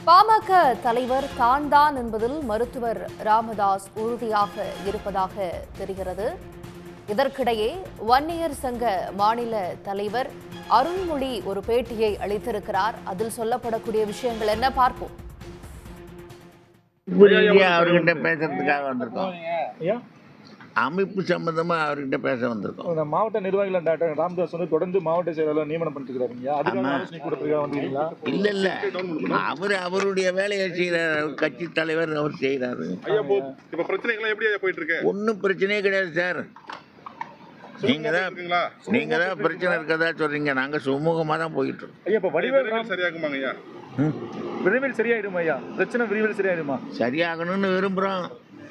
பாமக தலைவர் தான் என்பதில் மருத்துவர் ராமதாஸ் உறுதியாக இருப்பதாக தெரிகிறது. இதற்கிடையே வன்னியர் சங்க மாநில தலைவர் அருண்மொழி ஒரு பேட்டியை அளித்திருக்கிறார். அதில் சொல்லப்படக்கூடிய விஷயங்கள் என்ன பார்ப்போம். அவர்கிட்ட பேசுறதுக்காக வந்திருக்கோம். அமைப்பு சம்பந்தமா அவர்கிட்ட பேச வந்திருக்கோம். மாவட்ட நிர்வாகிகள் டாக்டர் ராமதாஸ் வந்து தொடர்ந்து மாவட்ட செயலாளர் நியமனம் பண்ணிருக்காரு. இல்ல அவருடைய வேலையை செய்யறாரு. கட்சி தலைவர் அவர் செய்யறாரு. ஒன்னும் பிரச்சனையே கிடையாது சார். நீங்க தான் பிரச்சனை இருக்கதா சொல்றீங்க. நாங்க சுமூகமா தான் போயிட்டு இருக்கோம். விரைவில் சரியாயிடும் ஐயா. பிரச்சனை விரைவில் சரியாயிடுமா? சரியாகணும்னு விரும்புறோம்.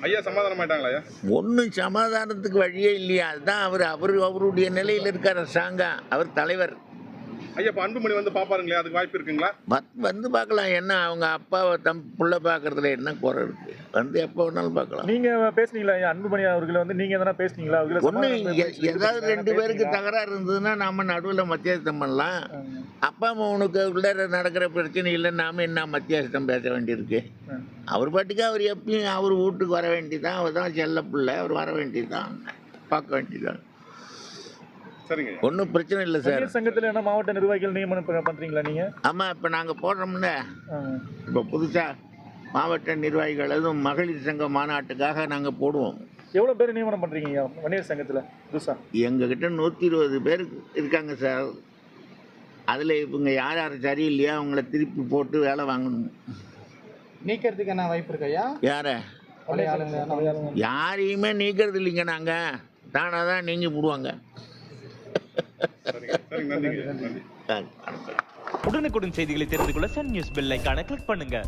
ஐயா சமாதானம் ஆயிட்டாங்களா? ஒன்னும் சமாதானத்துக்கு வழியே இல்லையா? அதுதான் அவருடைய நிலையில் இருக்கார் அரசாங்கம். அவர் தலைவர். ஐயா இப்ப அன்புமணி வந்து பாப்பாருங்களே, அதுக்கு வாய்ப்பு இருக்குங்களா? வந்து பார்க்கலாம். என்ன அவங்க அப்பாவை புள்ள பாக்குறதுல என்ன குறை இருக்கு? வந்து எப்போ வேணாலும் பார்க்கலாம். நீங்க பேசுனீங்களா ஐயா அன்புமணி அவர்களை வந்து? நீங்க எதனா பேசுனீங்களா? ஒண்ணு ஏதாவது ரெண்டு பேருக்கு தகராறு இருந்ததுன்னா நாம நடுவில் மத்தியஸ்தம் பண்ணலாம். அப்பா அம்மாவுக்கு உள்ள நடக்கிற பிரச்சனை இல்லை, நாம என்ன மத்தியஸ்தம் பேச வேண்டியிருக்கு? அவர் பாட்டுக்கு அவர் எப்பயும் அவர் வீட்டுக்கு வர வேண்டியதான். அவர் தான் செல்ல பிள்ளை. அவர் வர வேண்டியதுதான், பார்க்க வேண்டியதுதான். ஒன்றும் பிரச்சனை இல்லை சார். சங்கத்தில் என்ன மாவட்ட நிர்வாகிகள் நியமனம் பண்றீங்களா நீங்க? ஆமா, இப்போ நாங்கள் போடுறோம்ல. இப்போ புதுசா மாவட்ட நிர்வாகிகள் அதுவும் மகளிர் சங்க மாநாட்டுக்காக நாங்கள் போடுவோம். எவ்வளோ பேர் நியமனம் பண்றீங்க வன்னியர் சங்கத்தில் புதுசா? எங்ககிட்ட 120 பேர் இருக்காங்க சார். அதில் இவங்க யார் யார் சரியில்லையா அவங்கள திருப்பி போட்டு வேலை வாங்கணும். நீக்கிறதுக்கு என்ன வாய்ப்பு இருக்கையா? யார யாரையுமே நீக்கிறது இல்லைங்க. நாங்கள் தானாக தான் நீங்கி போடுவாங்க. உடனுக்குடன் செய்திகளை தெரிந்து கொள்ள சன் நியூஸ் பெல் ஐகானை கிளிக் பண்ணுங்க.